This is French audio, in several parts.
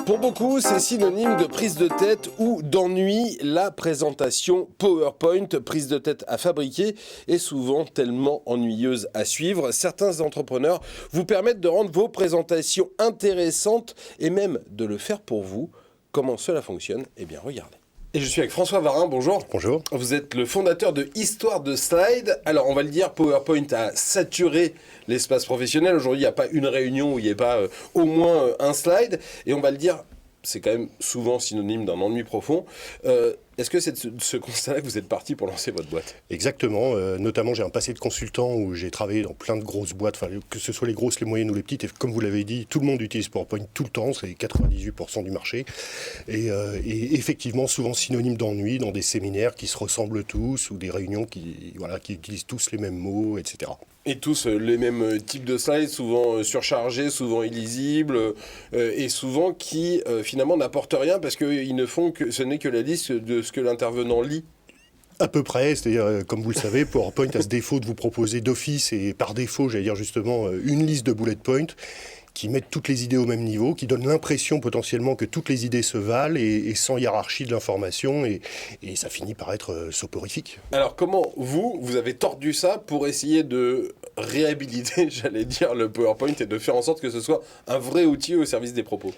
Pour beaucoup, c'est synonyme de prise de tête ou d'ennui. La présentation PowerPoint, prise de tête à fabriquer, est souvent tellement ennuyeuse à suivre. Certains entrepreneurs vous permettent de rendre vos présentations intéressantes et même de le faire pour vous. Comment cela fonctionne? Eh bien, regardez. Et je suis avec François Varin, bonjour. Bonjour. Vous êtes le fondateur de Histoire de Slide. Alors, on va le dire, PowerPoint a saturé l'espace professionnel. Aujourd'hui, il n'y a pas une réunion où il n'y ait pas au moins un slide. Et on va le dire, c'est quand même souvent synonyme d'un ennui profond. Est-ce que c'est de ce constat-là que vous êtes parti pour lancer votre boîte? Exactement. Notamment, j'ai un passé de consultant où j'ai travaillé dans plein de grosses boîtes, que ce soit les grosses, les moyennes ou les petites. Et comme vous l'avez dit, tout le monde utilise PowerPoint tout le temps. C'est 98% du marché. Et effectivement, souvent synonyme d'ennui dans des séminaires qui se ressemblent tous ou des réunions qui utilisent tous les mêmes mots, etc. Et tous les mêmes types de slides, souvent surchargés, souvent illisibles, et souvent qui finalement n'apportent rien parce qu'ils ne font que, ce n'est que la liste de ce que l'intervenant lit. À peu près, c'est-à-dire, comme vous le savez, PowerPoint a ce défaut de vous proposer d'office et par défaut, j'allais dire justement, une liste de bullet points qui mettent toutes les idées au même niveau, qui donnent l'impression potentiellement que toutes les idées se valent et sans hiérarchie de l'information, et ça finit par être soporifique. Alors comment vous avez tordu ça pour essayer de réhabiliter, j'allais dire, le PowerPoint et de faire en sorte que ce soit un vrai outil au service des propos?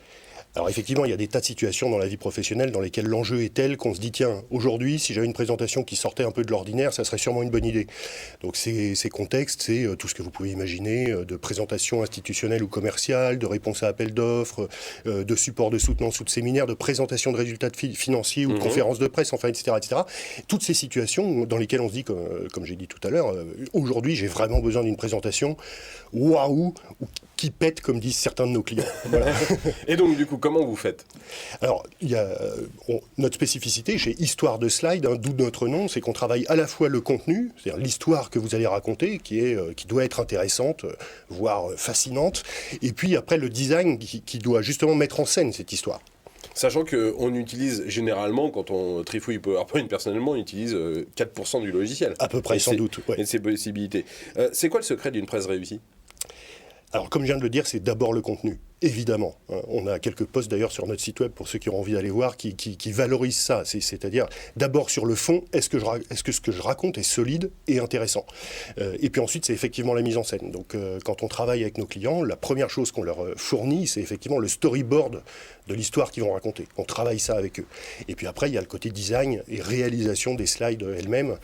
Alors effectivement, il y a des tas de situations dans la vie professionnelle dans lesquelles l'enjeu est tel qu'on se dit, tiens, aujourd'hui, si j'avais une présentation qui sortait un peu de l'ordinaire, ça serait sûrement une bonne idée. Donc ces contextes, c'est tout ce que vous pouvez imaginer, de présentation institutionnelle ou commerciale, de réponse à appel d'offres, de support de soutenance ou de séminaire, de présentation de résultats financiers ou de conférences de presse, enfin, etc., etc. Toutes ces situations dans lesquelles on se dit, comme j'ai dit tout à l'heure, aujourd'hui, j'ai vraiment besoin d'une présentation, waouh, qui pète, comme disent certains de nos clients. Voilà. Et donc, du coup, comment vous faites? Alors, il y a notre spécificité chez Histoire de Slide, d'où notre nom, c'est qu'on travaille à la fois le contenu, c'est-à-dire l'histoire que vous allez raconter, qui doit être intéressante, voire fascinante, et puis après le design qui doit justement mettre en scène cette histoire. Sachant qu'on utilise généralement, quand on trifouille PowerPoint, personnellement, on utilise 4% du logiciel. À peu près, sans doute. Ouais. Et de ses possibilités. C'est quoi le secret d'une presse réussie? Alors, comme je viens de le dire, c'est d'abord le contenu, évidemment. On a quelques posts d'ailleurs sur notre site web, pour ceux qui ont envie d'aller voir, qui valorisent ça. C'est-à-dire, d'abord sur le fond, est-ce que ce que je raconte est solide et intéressant? Et puis ensuite, c'est effectivement la mise en scène. Donc, quand on travaille avec nos clients, la première chose qu'on leur fournit, c'est effectivement le storyboard de l'histoire qu'ils vont raconter. On travaille ça avec eux. Et puis après, il y a le côté design et réalisation des slides elles-mêmes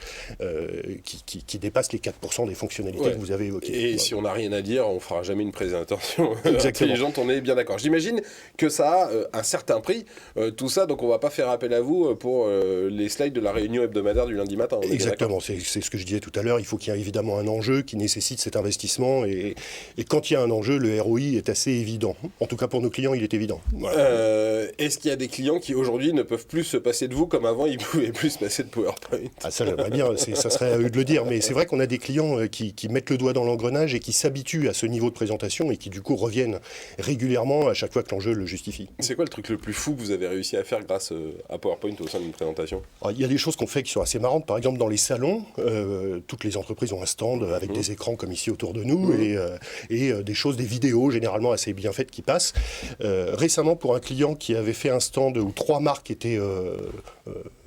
qui dépassent les 4% des fonctionnalités que vous avez évoquées. Et si on n'a rien à dire, on fera jamais une présentation intelligente, on est bien d'accord. J'imagine que ça a un certain prix, tout ça, donc on va pas faire appel à vous pour les slides de la réunion hebdomadaire du lundi matin. Exactement, c'est ce que je disais tout à l'heure, il faut qu'il y ait évidemment un enjeu qui nécessite cet investissement, et quand il y a un enjeu, le ROI est assez évident. En tout cas pour nos clients, il est évident. Voilà. Est-ce qu'il y a des clients qui aujourd'hui ne peuvent plus se passer de vous comme avant, ils pouvaient plus se passer de PowerPoint? Ah, ça j'aimerais bien, ça serait à eux de le dire, mais c'est vrai qu'on a des clients qui mettent le doigt dans l'engrenage et qui s'habituent à ce niveau de présentation et qui du coup reviennent régulièrement à chaque fois que l'enjeu le justifie. C'est quoi le truc le plus fou que vous avez réussi à faire grâce à PowerPoint au sein d'une présentation? Alors, il y a des choses qu'on fait qui sont assez marrantes. Par exemple, dans les salons, toutes les entreprises ont un stand avec des écrans comme ici autour de nous et des choses, des vidéos généralement assez bien faites qui passent. Récemment, pour un client qui avait fait un stand où 3 marques étaient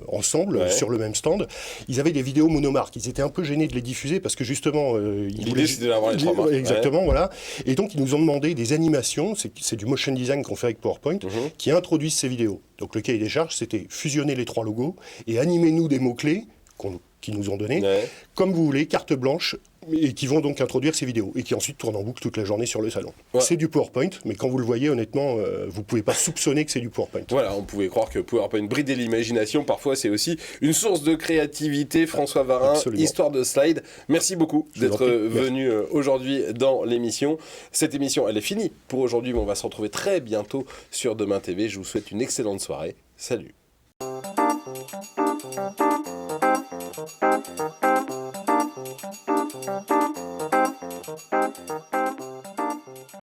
ensemble sur le même stand, ils avaient des vidéos monomarques. Ils étaient un peu gênés de les diffuser parce que justement... L'idée, c'était d'avoir les 3 marques. Exactement, voilà. Et donc, ils nous ont demandé des animations, c'est du motion design qu'on fait avec PowerPoint, qui introduisent ces vidéos. Donc, le cahier des charges, c'était fusionner les 3 logos et animer-nous des mots-clés qu'ils nous ont donnés, comme vous voulez, carte blanche, et qui vont donc introduire ces vidéos, et qui ensuite tournent en boucle toute la journée sur le salon. Ouais. C'est du PowerPoint, mais quand vous le voyez, honnêtement, vous ne pouvez pas soupçonner que c'est du PowerPoint. Voilà, on pouvait croire que PowerPoint bridait l'imagination, parfois c'est aussi une source de créativité. François Varin, absolument. Histoire de Slide, merci beaucoup d'être venu aujourd'hui dans l'émission. Cette émission, elle est finie pour aujourd'hui, mais on va se retrouver très bientôt sur Demain TV. Je vous souhaite une excellente soirée. Salut. Thank you.